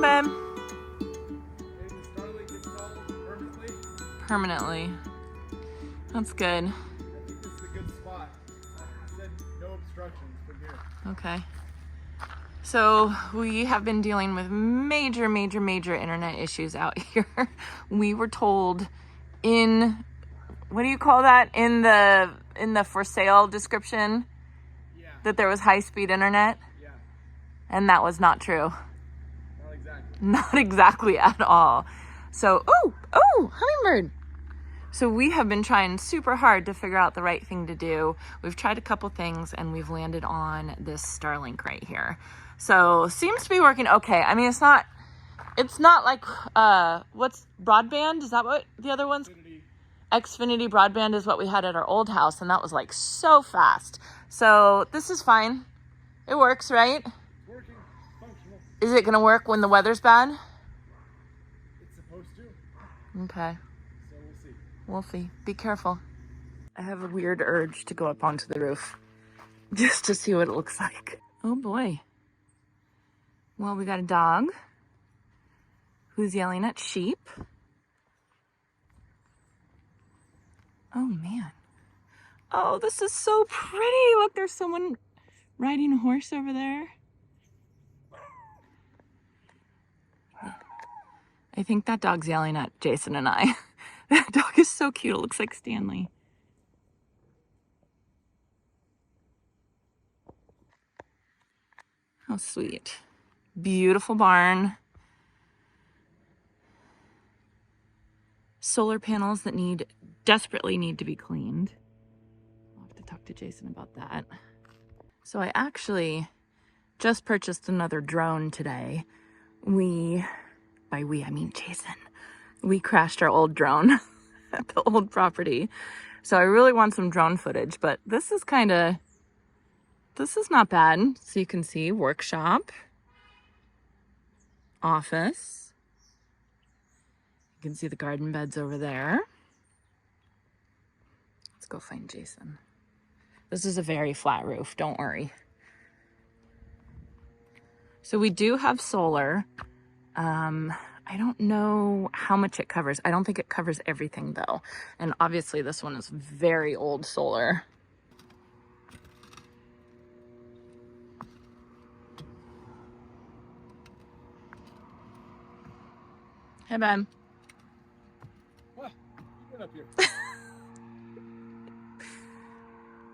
on, babe. Is the Starlink installed permanently? Permanently. That's good. I think this is a good spot. It said no obstructions from here. Okay. So we have been dealing with major internet issues out here. We were told in, what do you call that? In the for sale description, Yeah. that there was high-speed internet. Yeah. And that was not true. Not exactly. Not exactly at all. So, oh, hummingbird. So we have been trying super hard to figure out the right thing to do. We've tried a couple things and we've landed on this Starlink right here. So seems to be working okay. I mean, it's not like, what's broadband? Is that what the other one's? Xfinity broadband is what we had at our old house, and that was like so fast. So this is fine. It works, right? Working, functional. Is it gonna work when the weather's bad? It's supposed to. Okay. So we'll see. We'll see. Be careful. I have a weird urge to go up onto the roof just to see what it looks like. Oh boy. Well, we got a dog who's yelling at sheep. Oh man. Oh, this is so pretty. Look, there's someone riding a horse over there. I think that dog's yelling at Jason and I. That dog is so cute. It looks like Stanley. How sweet. Beautiful barn. Solar panels that desperately need to be cleaned. I'll have to talk to Jason about that. So I actually just purchased another drone today. By we, I mean Jason. We crashed our old drone at the old property. So I really want some drone footage, but this is not bad. So you can see workshop, office. You can see the garden beds over there. Let's go find Jason. This is a very flat roof, don't worry. So we do have solar. I don't know how much it covers. I don't think it covers everything though. And obviously this one is very old solar. Hey, Ben. What? You get up here.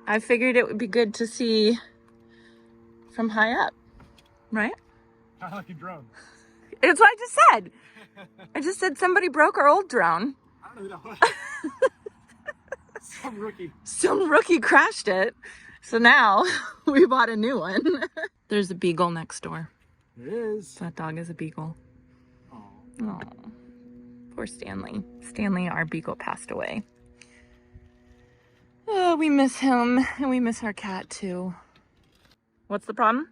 I figured it would be good to see from high up, right? Kind of like a drone. It's what I just said. I just said somebody broke our old drone. I don't know who that was. Some rookie. Some rookie crashed it. So now we bought a new one. There's a beagle next door. There is. That dog is a beagle. Oh. Oh, poor Stanley. Stanley, our beagle, passed away. Oh, we miss him, and we miss our cat too. What's the problem?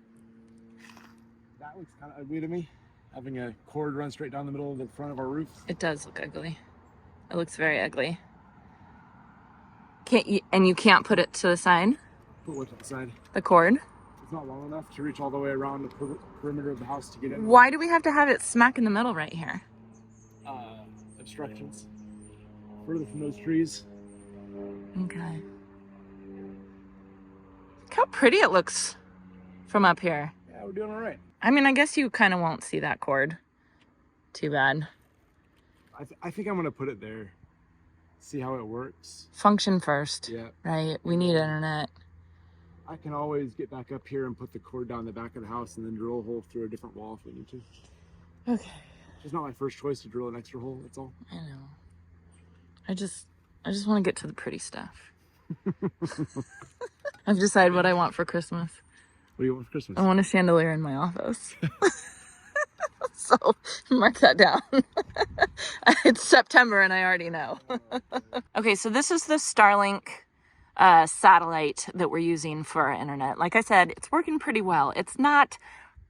That looks kind of ugly to me. Having a cord run straight down the middle of the front of our roof. It does look ugly. It looks very ugly. You can't put it to the side? Put what to the side? The cord? It's not long enough to reach all the way around the perimeter of the house to get in. Why do we have to have it smack in the middle right here? Obstructions. Further from those trees. Okay. Look how pretty it looks from up here. Yeah, we're doing all right. I mean, I guess you kind of won't see that cord. Too bad. I think I'm going to put it there. See how it works. Function first. Yeah. Right? We need internet. I can always get back up here and put the cord down the back of the house and then drill a hole through a different wall if we need to. Okay. It's not my first choice to drill an extra hole, that's all. I know. I just want to get to the pretty stuff. I've decided what I want for Christmas. What do you want for Christmas? I want a chandelier in my office. So mark that down. It's September and I already know. Okay, so this is the Starlink satellite that we're using for our internet. Like I said, it's working pretty well. It's not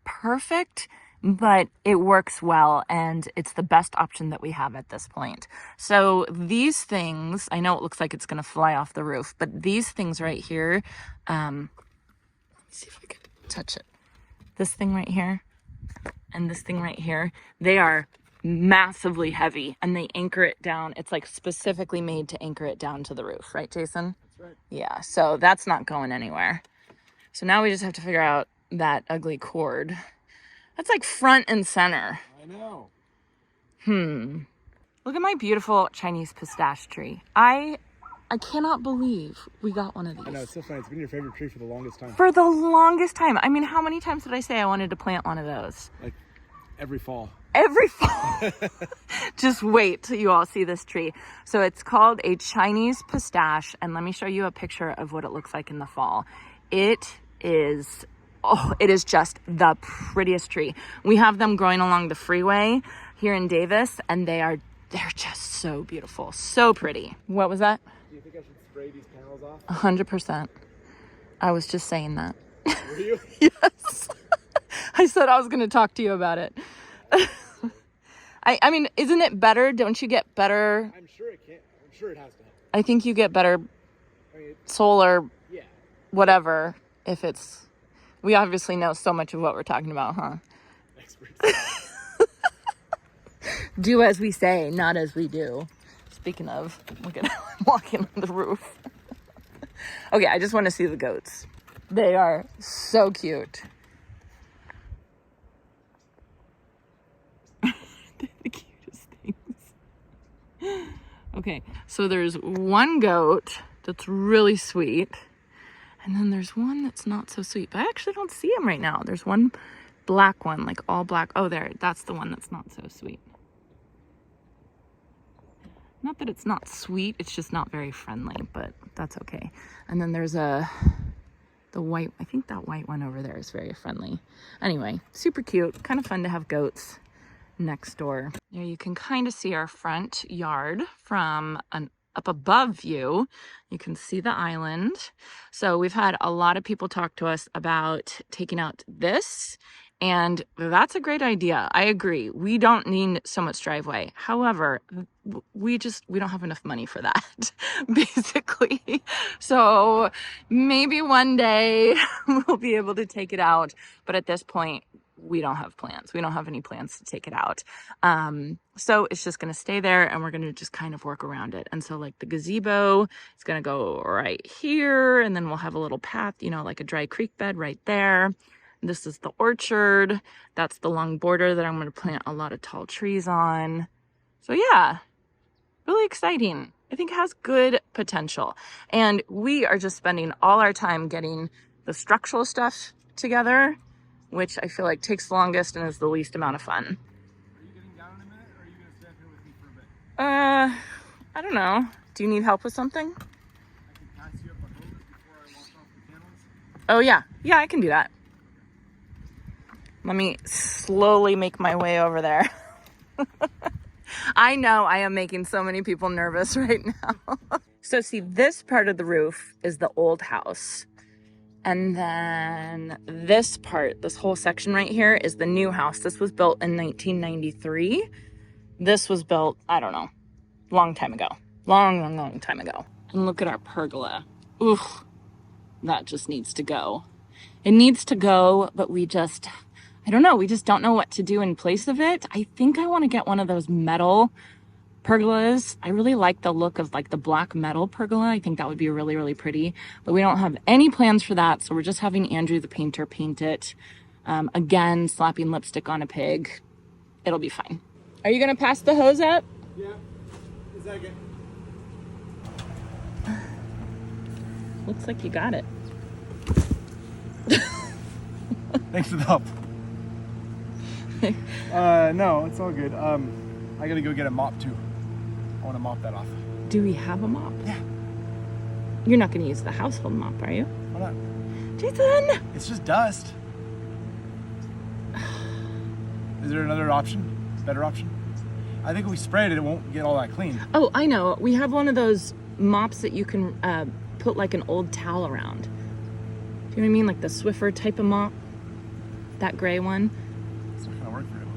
perfect, but it works well and it's the best option that we have at this point. So these things, I know it looks like it's going to fly off the roof, but these things right here, let's see if I can touch it. This thing right here, and this thing right here, they are massively heavy, and they anchor it down. It's like specifically made to anchor it down to the roof, right, Jason? That's right. Yeah, so that's not going anywhere. So now we just have to figure out that ugly cord. That's like front and center. I know. Look at my beautiful Chinese pistache tree. I cannot believe we got one of these. I know, it's so funny. It's been your favorite tree for the longest time. For the longest time. I mean, how many times did I say I wanted to plant one of those? Like every fall. Every fall. Just wait till you all see this tree. So it's called a Chinese pistache, and let me show you a picture of what it looks like in the fall. It is just the prettiest tree. We have them growing along the freeway here in Davis, and they're just so beautiful, so pretty. What was that? Do you think I should spray these panels off? 100%. I was just saying that. Were you? Yes. I said I was going to talk to you about it. I mean, isn't it better? Don't you get better? I'm sure it can. I'm sure it has to help. I think you get better solar, Yeah. whatever, if it's... We obviously know so much of what we're talking about, huh? Experts. Do as we say, not as we do. Speaking of, look at how I'm walking on the roof. Okay, I just want to see the goats. They are so cute. They're the cutest things. Okay, so there's one goat that's really sweet. And then there's one that's not so sweet. But I actually don't see him right now. There's one black one, like all black. Oh, there. That's the one that's not so sweet. Not that it's not sweet. It's just not very friendly, but that's okay. And then there's the white. I think that white one over there is very friendly. Anyway, super cute. Kind of fun to have goats next door. There you can kind of see our front yard from an up above view. You can see the island. So we've had a lot of people talk to us about taking out this, and that's a great idea. I agree. We don't need so much driveway. However, we don't have enough money for that, basically. So maybe one day we'll be able to take it out. But at this point, we don't have plans. We don't have any plans to take it out. So it's just going to stay there, and we're going to just kind of work around it. And so like the gazebo is going to go right here, and then we'll have a little path, you know, like a dry creek bed right there. This is the orchard. That's the long border that I'm going to plant a lot of tall trees on. So yeah, really exciting. I think it has good potential. And we are just spending all our time getting the structural stuff together, which I feel like takes the longest and is the least amount of fun. Are you getting down in a minute, or are you going to stay up here with me for a bit? I don't know. Do you need help with something? I can pass you up a hose before I walk off the panels. Oh yeah. Yeah, I can do that. Let me slowly make my way over there. I know I am making so many people nervous right now. So see, this part of the roof is the old house. And then this part, this whole section right here is the new house. This was built in 1993. This was built, I don't know, long time ago. Long time ago. And look at our pergola. Oof, that just needs to go. It needs to go, but I don't know. We just don't know what to do in place of it. I think I want to get one of those metal pergolas. I really like the look of like the black metal pergola. I think that would be really, really pretty, but we don't have any plans for that. So we're just having Andrew, the painter, paint it. Again, slapping lipstick on a pig. It'll be fine. Are you going to pass the hose up? Yeah. A second. Looks like you got it. Thanks for the help. No, it's all good. I gotta go get a mop too. I want to mop that off. Do we have a mop? Yeah. You're not going to use the household mop, are you? Why not? Jason! It's just dust. Is there another option? Better option? I think if we sprayed it, it won't get all that clean. Oh, I know. We have one of those mops that you can put like an old towel around. Do you know what I mean? Like the Swiffer type of mop. That gray one. It's not gonna work very well.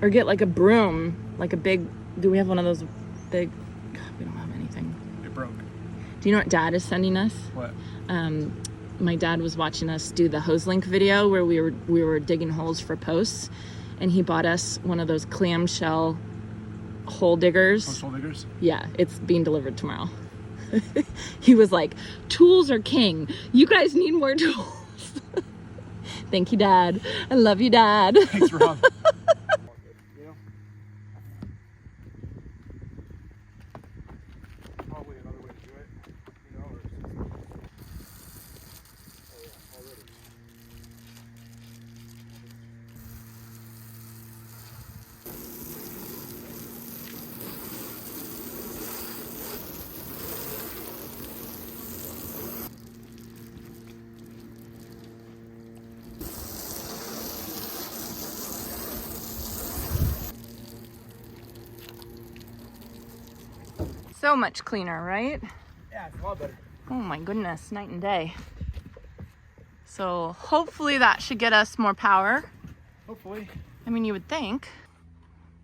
Or get like a broom, like a big, do we have one of those big, God, we don't have anything. It broke. Do you know what Dad is sending us? What? my dad was watching us do the hose link video where we were digging holes for posts, and he bought us one of those clamshell hole diggers. Post hole diggers? Yeah, it's being delivered tomorrow. He was like, tools are king. You guys need more tools. Thank you, Dad. I love you, Dad. Thanks, Rob. Probably another way to do it, you know, or oh yeah, already. So much cleaner, right? Yeah, it's a lot better. Oh my goodness, night and day. So hopefully that should get us more power. Hopefully. I mean, you would think.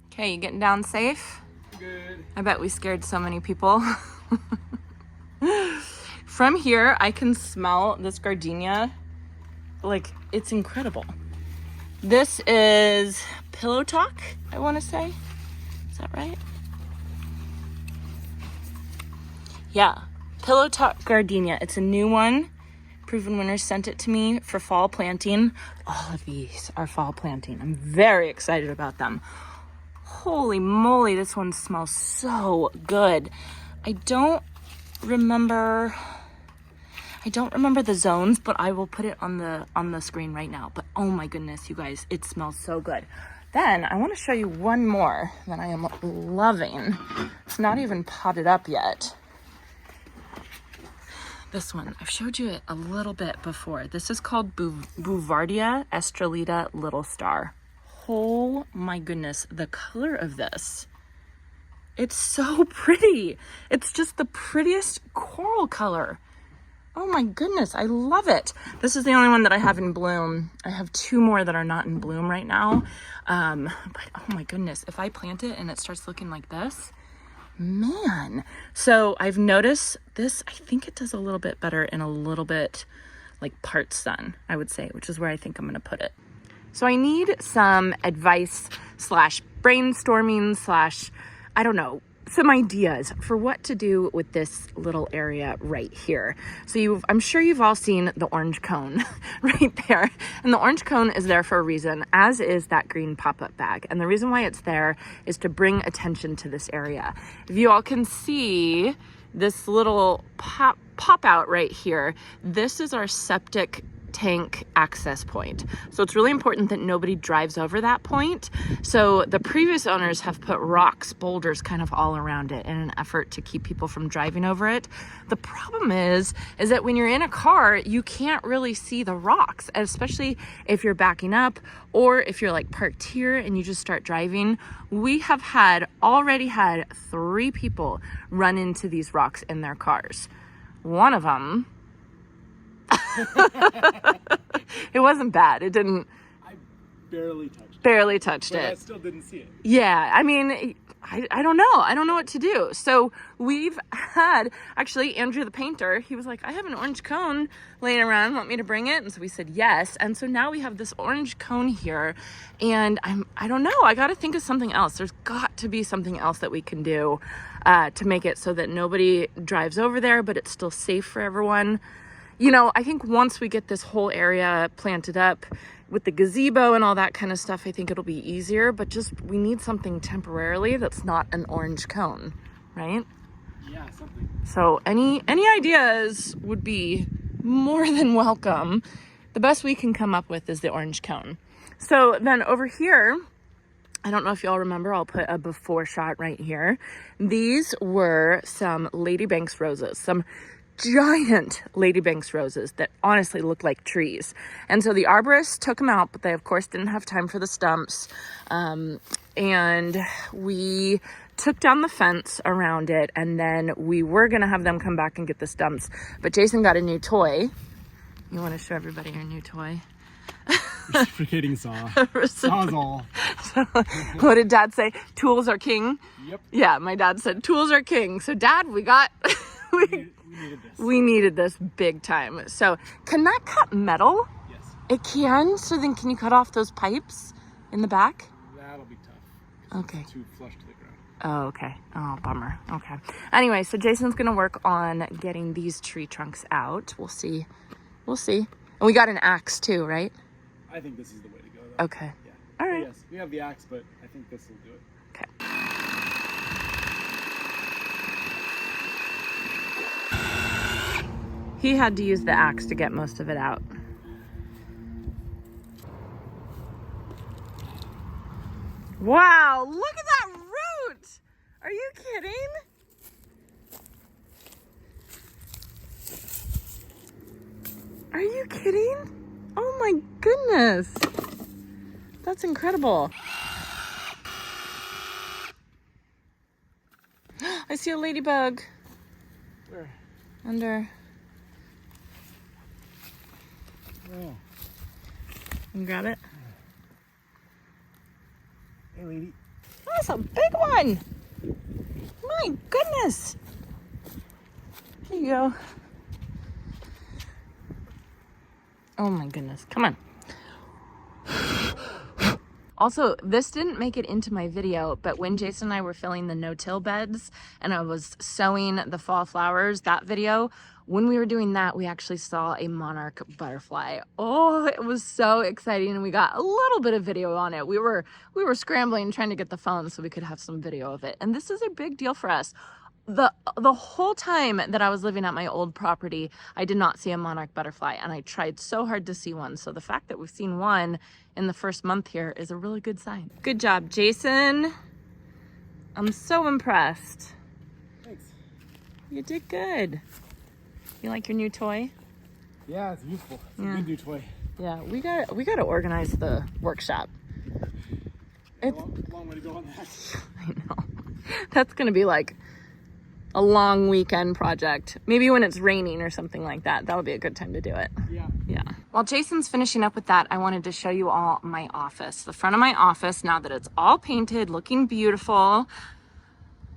Okay, you getting down safe? Good. I bet we scared so many people. From here, I can smell this gardenia. Like, it's incredible. This is Pillow Talk, I want to say. Is that right? Yeah, Pillow Talk gardenia. It's a new one. Proven Winners sent it to me for fall planting. All of these are fall planting. I'm very excited about them. Holy moly, this one smells so good. I don't remember the zones, but I will put it on the screen right now. But oh my goodness, you guys, it smells so good. Then I want to show you one more that I am loving. It's not even potted up yet. This one, I've showed you it a little bit before. This is called Bouvardia Estrelita Little Star. Oh my goodness, the color of this. It's so pretty. It's just the prettiest coral color. Oh my goodness, I love it. This is the only one that I have in bloom. I have two more that are not in bloom right now. But oh my goodness, if I plant it and it starts looking like this, man. So I've noticed this, I think it does a little bit better in a little bit like part sun, I would say, which is where I think I'm gonna put it. So I need some advice slash brainstorming slash, I don't know, some ideas for what to do with this little area right here. So I'm sure you've all seen the orange cone right there. And the orange cone is there for a reason, as is that green pop-up bag. And the reason why it's there is to bring attention to this area. If you all can see this little pop out right here, this is our septic tank access point. So it's really important that nobody drives over that point. So the previous owners have put rocks, boulders kind of all around it in an effort to keep people from driving over it. The problem is that when you're in a car, you can't really see the rocks, especially if you're backing up or if you're like parked here and you just start driving. We have already had 3 people run into these rocks in their cars. One of them, it wasn't bad. It didn't. I barely touched it. But I still didn't see it. Yeah, I mean, I don't know. I don't know what to do. So we've had, actually, Andrew the painter, he was like, I have an orange cone laying around. Want me to bring it? And so we said yes. And so now we have this orange cone here. And I don't know. I got to think of something else. There's got to be something else that we can do to make it so that nobody drives over there, but it's still safe for everyone. You know, I think once we get this whole area planted up with the gazebo and all that kind of stuff, I think it'll be easier, but just we need something temporarily that's not an orange cone, right? Yeah, something. So any ideas would be more than welcome. The best we can come up with is the orange cone. So then over here, I don't know if y'all remember, I'll put a before shot right here. These were some Lady Banks roses, some giant Lady Banks roses that honestly look like trees. And so the arborists took them out, but they of course didn't have time for the stumps. And we took down the fence around it, and then we were gonna have them come back and get the stumps. But Jason got a new toy. You wanna show everybody your new toy? Reciprocating saw. Saw's all. So, what did Dad say? Tools are king? Yep. Yeah, my dad said tools are king. So Dad, we got needed this. We needed this big time. So can that cut metal? Yes. It can? So then can you cut off those pipes in the back? That'll be tough. Okay. It's too flush to the ground. Oh, okay. Oh, bummer. Okay. Anyway, so Jason's going to work on getting these tree trunks out. We'll see. We'll see. And we got an axe too, right? I think this is the way to go, though. Okay. Yeah. All right. But yes, we have the axe, but I think this will do it. Okay. He had to use the axe to get most of it out. Wow, look at that root! Are you kidding? Are you kidding? Oh my goodness. That's incredible. I see a ladybug. Where? Under. Oh. Can you grab it? Hey, lady. That's a big one. My goodness. Here you go. Oh my goodness. Come on. Also, this didn't make it into my video, but when Jason and I were filling the no-till beds and I was sowing the fall flowers, that video, when we were doing that, we actually saw a monarch butterfly. Oh, it was so exciting, and we got a little bit of video on it. We were scrambling trying to get the phone so we could have some video of it. And this is a big deal for us. The whole time that I was living at my old property, I did not see a monarch butterfly, and I tried so hard to see one. So the fact that we've seen one in the first month here is a really good sign. Good job, Jason. I'm so impressed. Thanks. You did good. You like your new toy? Yeah, it's useful. It's Yeah. a good new toy. Yeah, we gotta organize the workshop. It's Long way to go on that. I know. That's gonna be like a long weekend project. Maybe when it's raining or something like that. That'll be a good time to do it. Yeah. Yeah. While Jason's finishing up with that, I wanted to show you all my office. The front of my office, now that it's all painted, looking beautiful.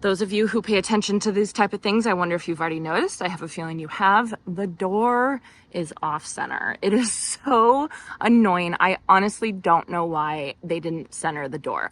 Those of you who pay attention to these type of things, I wonder if you've already noticed. I have a feeling you have. The door is off center. It is so annoying. I honestly don't know why they didn't center the door.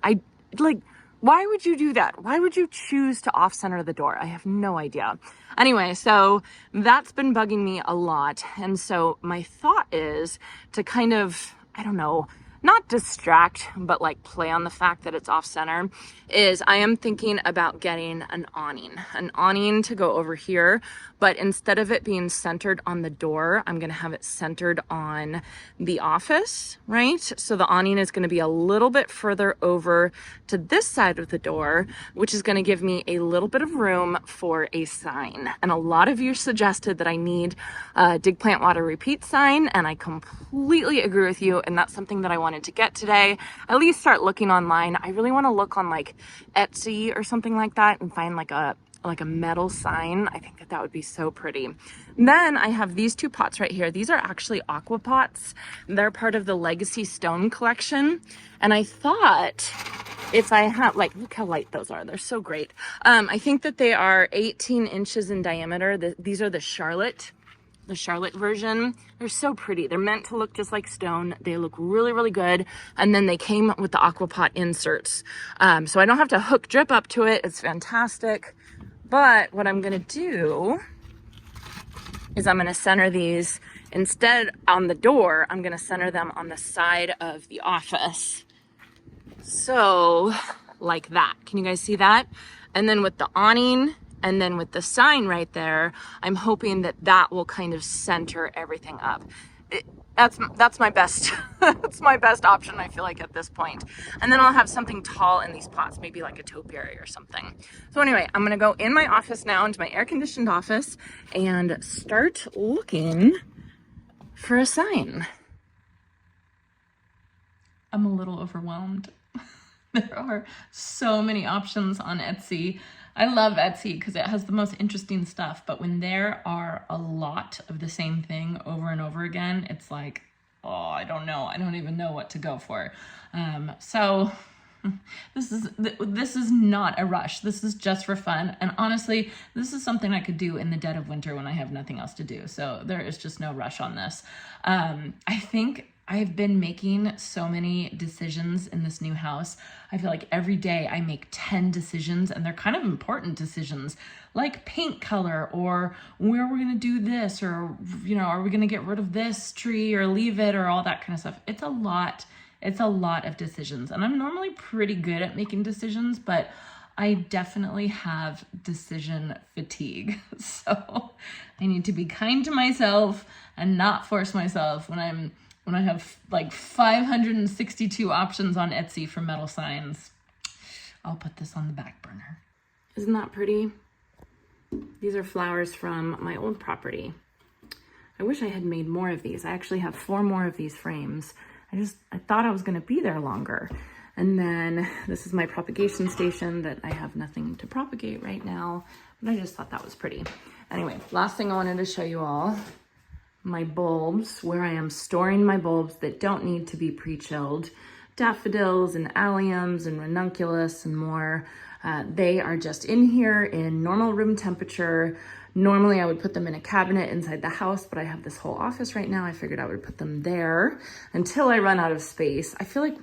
Why would you do that? Why would you choose to off center the door? I have no idea. Anyway, so that's been bugging me a lot. And so my thought is to kind of, I don't know, not distract, but like play on the fact that it's off center, is I am thinking about getting an awning to go over here, but instead of it being centered on the door, I'm going to have it centered on the office, right? So the awning is going to be a little bit further over to this side of the door, which is going to give me a little bit of room for a sign. And a lot of you suggested that I need a Dig Plant Water Repeat sign, and I completely agree with you, and that's something that I wanted to get today. At least start looking online. I really want to look on like Etsy or something like that and find like a metal sign. I think that would be so pretty. Then I have these two pots right here. These are actually aqua pots. They're part of the Legacy Stone collection. And I thought if I have, like, look how light those are. They're so great. I think that they are 18 inches in diameter. These are the Charlotte version. They're so pretty. They're meant to look just like stone. They look really, really good. And then they came with the aqua pot inserts. So I don't have to hook drip up to it. It's fantastic. But what I'm gonna do is I'm gonna center these, instead on the door, I'm gonna center them on the side of the office. So like that. Can you guys see that? And then with the awning, and then with the sign right there, I'm hoping that that will kind of center everything up. That's my best, that's my best option, I feel like, at this point. And then I'll have something tall in these pots, maybe like a topiary or something. So anyway, I'm gonna go in my office now, into my air-conditioned office, and start looking for a sign. I'm a little overwhelmed. There are so many options on Etsy. I love Etsy because it has the most interesting stuff, but when there are a lot of the same thing over and over again, it's like, oh, I don't know. I don't even know what to go for. So This is not a rush. This is just for fun. And honestly, this is something I could do in the dead of winter when I have nothing else to do. So there is just no rush on this. I think I've been making so many decisions in this new house. I feel like every day I make 10 decisions, and they're kind of important decisions, like paint color, or where we're gonna do this, or, you know, are we gonna get rid of this tree or leave it, or all that kind of stuff. It's a lot. It's a lot of decisions, and I'm normally pretty good at making decisions, but I definitely have decision fatigue. So I need to be kind to myself and not force myself when I have like 562 options on Etsy for metal signs. I'll put this on the back burner. Isn't that pretty? These are flowers from my old property. I wish I had made more of these. I actually have 4 more of these frames. I thought I was gonna be there longer. And then this is my propagation station that I have nothing to propagate right now, but I just thought that was pretty. Anyway, last thing I wanted to show you all, my bulbs, where I am storing my bulbs that don't need to be pre-chilled. Daffodils and alliums and ranunculus and more. They are just in here in normal room temperature. Normally I would put them in a cabinet inside the house, but I have this whole office right now. I figured I would put them there until I run out of space. I feel like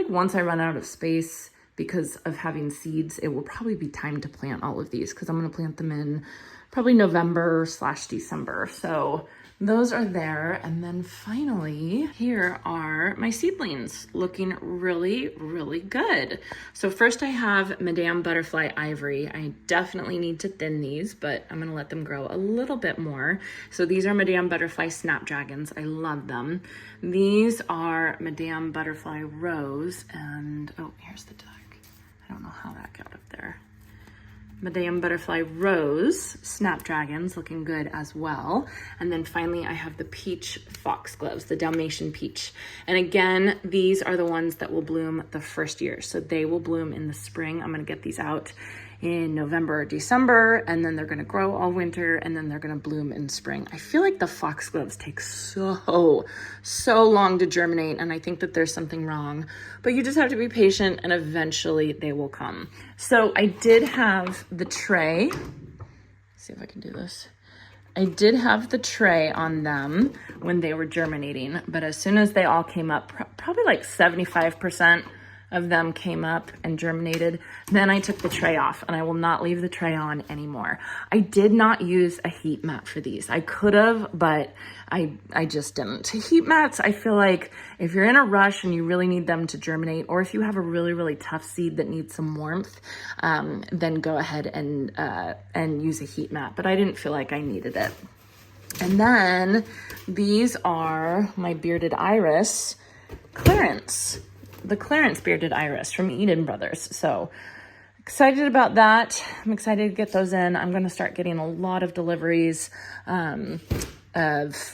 once I run out of space, because of having seeds, it will probably be time to plant all of these, because I'm gonna plant them in probably November/December. So those are there. And then finally, here are my seedlings looking really, really good. So first I have Madame Butterfly Ivory. I definitely need to thin these, but I'm gonna let them grow a little bit more. So these are Madame Butterfly Snapdragons. I love them. These are Madame Butterfly Rose, and oh, here's the duck. I don't know how that got up there. Madame Butterfly Rose Snapdragons, looking good as well. And then finally I have the Peach Foxgloves, the Dalmatian Peach. And again, these are the ones that will bloom the first year. So they will bloom in the spring. I'm gonna get these out in November or December, and then they're gonna grow all winter, and then they're gonna bloom in spring. I feel like the foxgloves take so long to germinate, and I think that there's something wrong, but you just have to be patient and eventually they will come. So I did have the tray. Let's see if I can do this. I did have the tray on them when they were germinating, but as soon as they all came up, probably like 75% of them came up and germinated, then I took the tray off, and I will not leave the tray on anymore. I did not use a heat mat for these. I could have, but I just didn't. Heat mats, I feel like if you're in a rush and you really need them to germinate, or if you have a really, really tough seed that needs some warmth, then go ahead and use a heat mat. But I didn't feel like I needed it. And then these are my bearded iris clearance. The Clarence Bearded Iris from Eden Brothers. So excited about that. I'm excited to get those in. I'm going to start getting a lot of deliveries of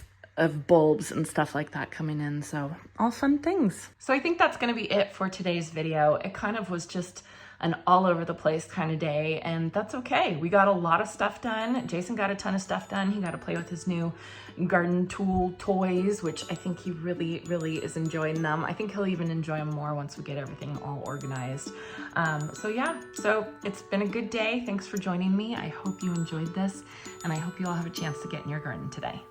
bulbs and stuff like that coming in. So all fun things. So I think that's going to be it for today's video. It kind of was just an all over the place kind of day, and that's okay. We got a lot of stuff done. Jason got a ton of stuff done. He got to play with his new garden tool toys, which I think he really, really is enjoying them. I think he'll even enjoy them more once we get everything all organized. So yeah, so it's been a good day. Thanks for joining me. I hope you enjoyed this, and I hope you all have a chance to get in your garden today.